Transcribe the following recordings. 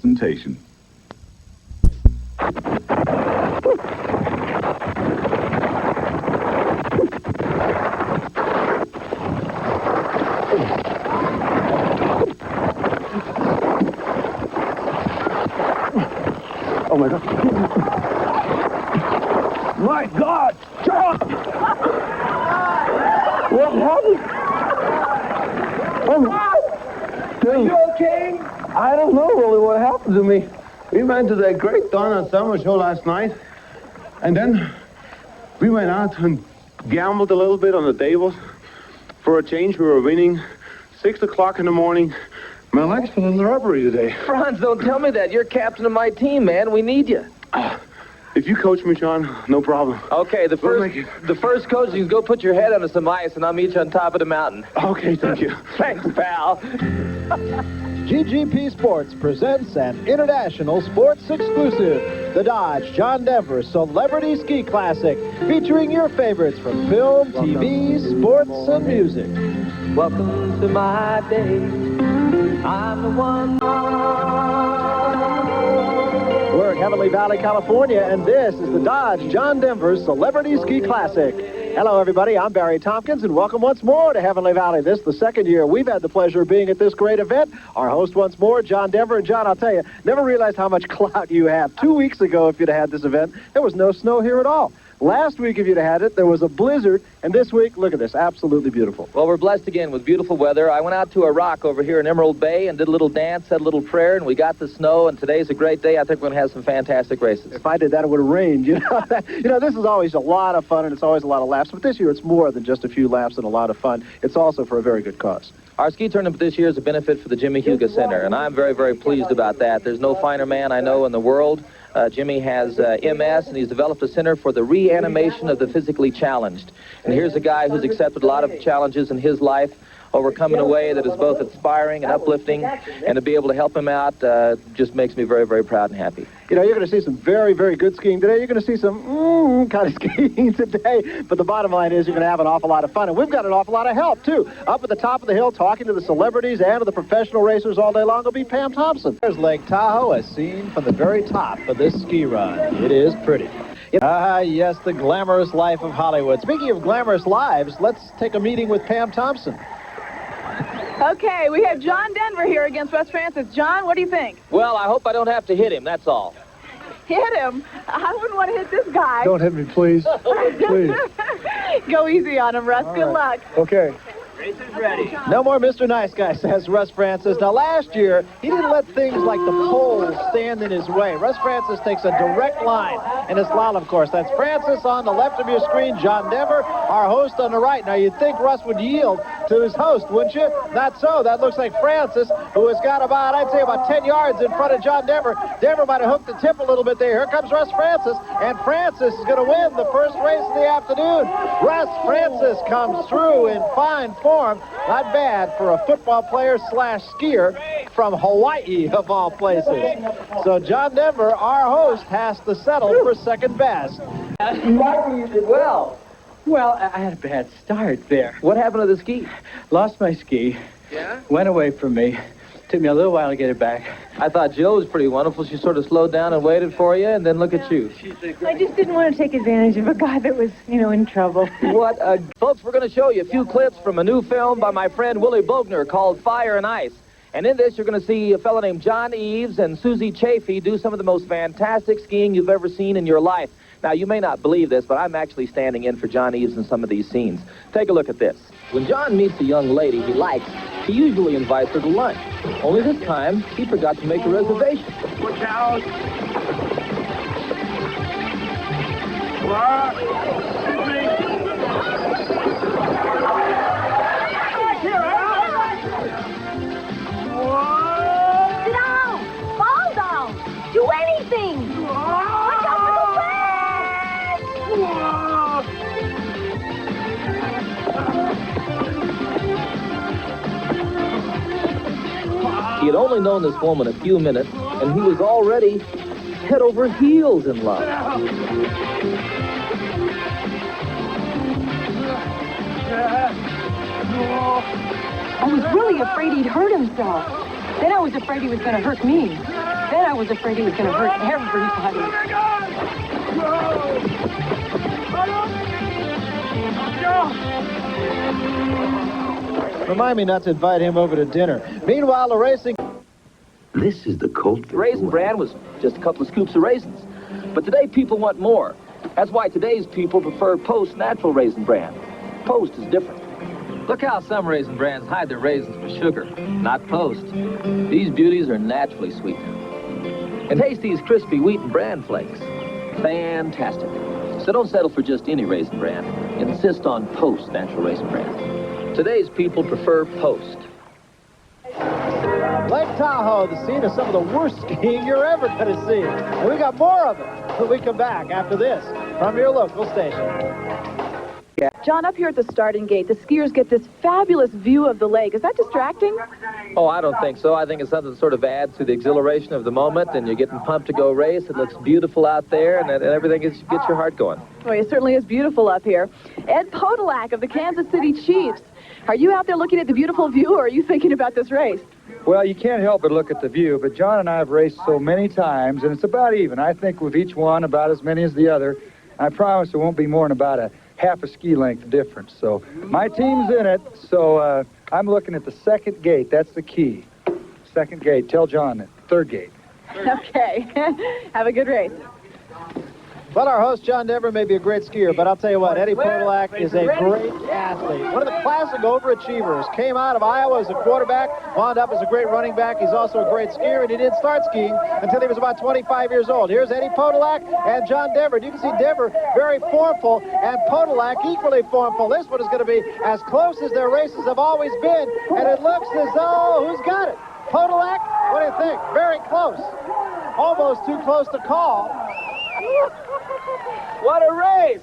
Presentation. Oh my God. My God! John! What happened? Are you okay? I don't know really what happened to me. We went to that great Donna Summer show last night, and then we went out and gambled a little bit on the tables. For a change, we were winning. 6 o'clock in the morning. My legs fell in the rubbery today. Franz, don't tell me that. You're captain of my team, man. We need you. If you coach me, John, no problem. Okay, the first coach, you can go put your head under some ice, and I'll meet you on top of the mountain. Okay, thank you. Thanks, pal. GGP Sports presents an international sports exclusive, the Dodge John Denver Celebrity Ski Classic, featuring your favorites from film, TV, sports, and music. Welcome to my day. I'm the one. We're in Heavenly Valley, California, and this is the Dodge John Denver Celebrity Ski Classic. Hello, everybody. I'm Barry Tompkins, and welcome once more to Heavenly Valley. This is the second year we've had the pleasure of being at this great event. Our host once more, John Denver. And John, I'll tell you, never realized how much clout you have. 2 weeks ago, if you'd had this event, there was no snow here at all. Last week, if you'd had it, there was a blizzard, and this week, look at this, absolutely beautiful. Well, we're blessed again with beautiful weather. I went out to a rock over here in Emerald Bay and did a little dance, said a little prayer, and we got the snow, and today's a great day. I think we're going to have some fantastic races. If I did that, it would have rained. You know, this is always a lot of fun, and it's always a lot of laughs, but this year it's more than just a few laughs and a lot of fun. It's also for a very good cause. Our ski tournament this year is a benefit for the Jimmy Huga Center, and I'm very, very pleased about that. There's no finer man I know in the world. Jimmy has MS, and he's developed a center for the reanimation of the physically challenged. And here's a guy who's accepted a lot of challenges in his life, overcome in a way that is both inspiring and uplifting, and to be able to help him out just makes me very, very proud and happy. You know, you're going to see some very, very good skiing today. You're going to see some kind of skiing today. But the bottom line is you're going to have an awful lot of fun. And we've got an awful lot of help, too. Up at the top of the hill, talking to the celebrities and to the professional racers all day long will be Pam Thompson. There's Lake Tahoe, as seen from the very top of this ski run. It is pretty. Yes, the glamorous life of Hollywood. Speaking of glamorous lives, let's take a meeting with Pam Thompson. Okay, we have John Denver here against Russ Francis. John, what do you think? Well, I hope I don't have to hit him, that's all. Hit him? I wouldn't want to hit this guy. Don't hit me, please. Please. Go easy on him, Russ. Good luck. Okay. Racer's ready. No more Mr. Nice Guy, says Russ Francis. Now, last year, he didn't let things like the poles stand in his way. Russ Francis takes a direct line in his slalom course. That's Francis on the left of your screen, John Denver, our host on the right. Now, you'd think Russ would yield to his host, wouldn't you? Not so. That looks like Francis, who has got about, I'd say, about 10 yards in front of John Denver. Denver might have hooked the tip a little bit there. Here comes Russ Francis, and Francis is going to win the first race of the afternoon. Russ Francis comes through in fine form. Not bad for a football player slash skier from Hawaii, of all places. So John Denver, our host, has to settle for second best. Michael, you did well. Well, I had a bad start there. What happened to the ski? Lost my ski. Yeah? Went away from me. Took me a little while to get it back. I thought Jill was pretty wonderful. She sort of slowed down and waited for you, and then look at you. I just didn't want to take advantage of a guy that was, in trouble. Folks, we're going to show you a few clips from a new film by my friend Willie Bogner called Fire and Ice. And in this, you're going to see a fellow named John Eves and Susie Chafee do some of the most fantastic skiing you've ever seen in your life. Now, you may not believe this, but I'm actually standing in for John Eves in some of these scenes. Take a look at this. When John meets a young lady he likes, he usually invites her to lunch. Only this time, he forgot to make a reservation. Watch out! What? Sit down! Fall down! Do anything! Watch out for the He had only known this woman a few minutes, and he was already head over heels in love. I was really afraid he'd hurt himself. Then I was afraid he was going to hurt me. Then I was afraid he was going to hurt everybody. Remind me not to invite him over to dinner. Meanwhile, the racing... This is the colt. The Raisin Bran was just a couple of scoops of raisins. But today, people want more. That's why today's people prefer post-natural Raisin Bran. Post is different. Look how some Raisin Brans hide their raisins with sugar. Not Post. These beauties are naturally sweetened. And taste these crispy wheat and bran flakes. Fantastic. So don't settle for just any Raisin Bran. Insist on post-natural Raisin Bran. Today's people prefer Post. Lake Tahoe, the scene of some of the worst skiing you're ever going to see. And we got more of it when we come back after this from your local station. John, up here at the starting gate, the skiers get this fabulous view of the lake. Is that distracting? Oh, I don't think so. I think it's something that sort of adds to the exhilaration of the moment, and you're getting pumped to go race. It looks beautiful out there, and everything gets your heart going. Well, it certainly is beautiful up here. Ed Podolak of the Kansas City Chiefs. Are you out there looking at the beautiful view, or are you thinking about this race? Well, you can't help but look at the view, but John and I have raced so many times, and it's about even. I think with each one about as many as the other. I promise it won't be more than about a half a ski length difference. So my team's in it, so I'm looking at the second gate. That's the key. Second gate. Tell John that. Third gate. Okay. Have a good race. Well, our host, John Denver, may be a great skier, but I'll tell you what, Eddie Podolak is a great athlete. One of the classic overachievers. Came out of Iowa as a quarterback, wound up as a great running back. He's also a great skier, and he didn't start skiing until he was about 25 years old. Here's Eddie Podolak and John Denver. And you can see Denver very formful, and Podolak equally formful. This one is going to be as close as their races have always been, and it looks as though, who's got it? Podolak? What do you think? Very close. Almost too close to call. What a race!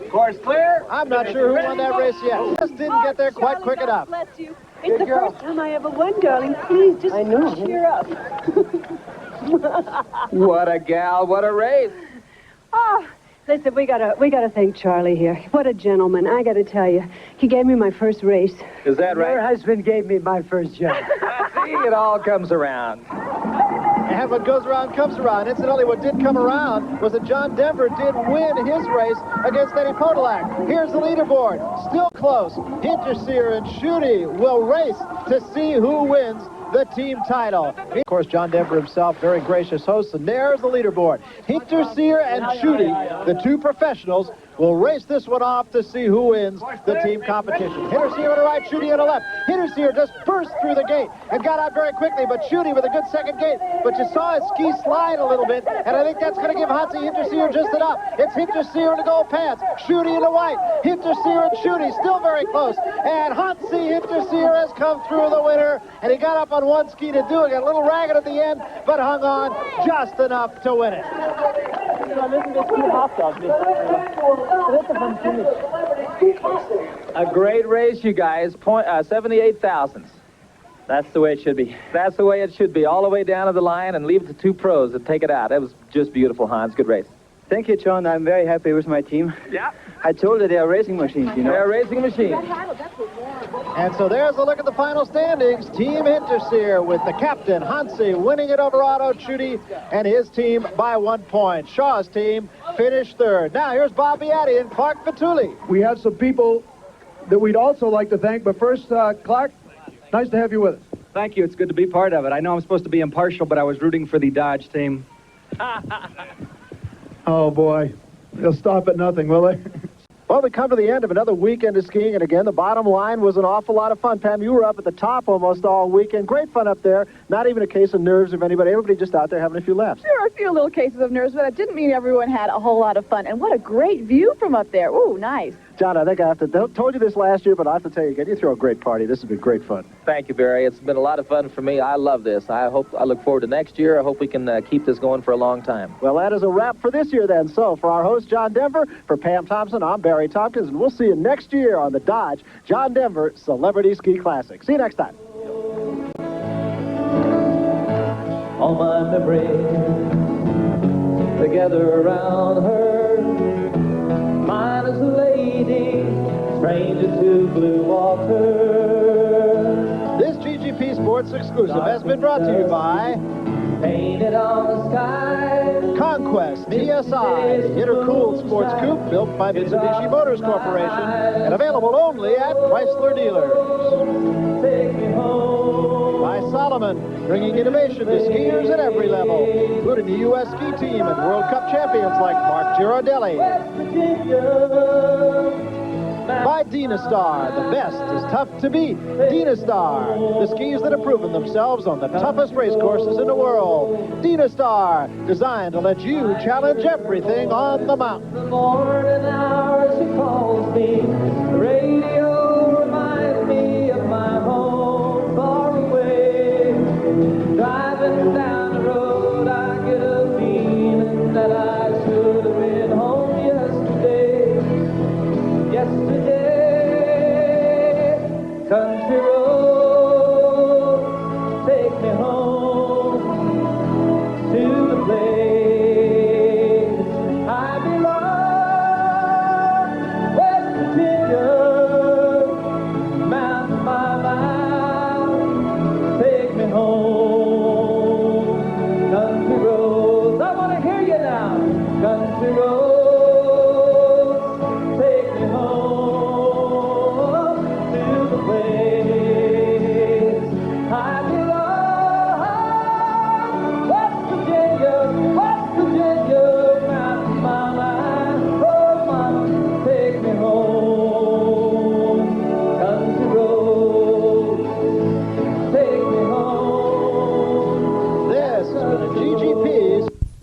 Course clear? I'm not sure who won that race yet. Just didn't get there quite quick enough. Bless you. It's the first time I ever won, darling. Please, just cheer up. What a gal, what a race! Oh, listen, we gotta thank Charlie here. What a gentleman, I gotta tell you. He gave me my first race. Is that right? Your husband gave me my first job. See, it all comes around. And what goes around comes around. Incidentally, what did come around was that John Denver did win his race against Eddie Podolak. Here's the leaderboard. Still close. Hinterseer and Schutte will race to see who wins the team title. Of course, John Denver himself, very gracious host, and there's the leaderboard. Hinterseer and Schutte, the two professionals, will race this one off to see who wins the team competition. Hinterseer on the right, Schutte on the left. Hinterseer just burst through the gate and got out very quickly, but Schutte with a good second gate. But you saw his ski slide a little bit, and I think that's going to give Hansi Hinterseer just enough. It's Hinterseer in the gold pants, Schutte in the white. Hinterseer and Schutte still very close. And Hansi Hinterseer has come through the winner, and he got up on one ski to do it. Got a little ragged at the end, but hung on just enough to win it. A great race, you guys. 78 thousandths. That's the way it should be. That's the way it should be. All the way down to the line and leave it to two pros to take it out. That was just beautiful, Hans. Good race. Thank you, John. I'm very happy with my team. Yeah. I told you they are racing machines, you know. They're racing machines. And so there's a look at the final standings. Team Hinterseer with the captain, Hansi, winning it over Otto Schutte and his team by 1 point. Shaw's team finished third. Now here's Bob Beatty and Clark Fatuli. We have some people that we'd also like to thank, but first, Clark, nice to have you with us. Thank you. It's good to be part of it. I know I'm supposed to be impartial, but I was rooting for the Dodge team. Oh, boy. They'll stop at nothing, will they? Well, we come to the end of another weekend of skiing, and again, the bottom line was an awful lot of fun. Pam, you were up at the top almost all weekend. Great fun up there. Not even a case of nerves of anybody. Everybody just out there having a few laughs. There were a few little cases of nerves, but it didn't mean everyone had a whole lot of fun. And what a great view from up there. Ooh, nice. John, I think I have to, told you this last year, but I have to tell you again, you throw a great party. This has been great fun. Thank you, Barry. It's been a lot of fun for me. I love this. I look forward to next year. I hope we can keep this going for a long time. Well, that is a wrap for this year then. So for our host, John Denver, for Pam Thompson, I'm Barry Tompkins, and we'll see you next year on the Dodge John Denver Celebrity Ski Classic. See you next time. All my memories together around her. Mine is a lady, stranger to blue water. This GGP Sports exclusive has been brought to you by painted on the sky. Conquest TSI, the intercooled sports coupe built by Mitsubishi Motors Corporation and available only at Chrysler dealers. Take me home. By Solomon, bringing innovation to skiers at every level, including the U.S. ski team and World Cup champions like Mark Girardelli. By Dynastar, the best is tough to beat. Dynastar, the skis that have proven themselves on the toughest race courses in the world. Dynastar, designed to let you challenge everything on the mountain. The morning hours, she calls me.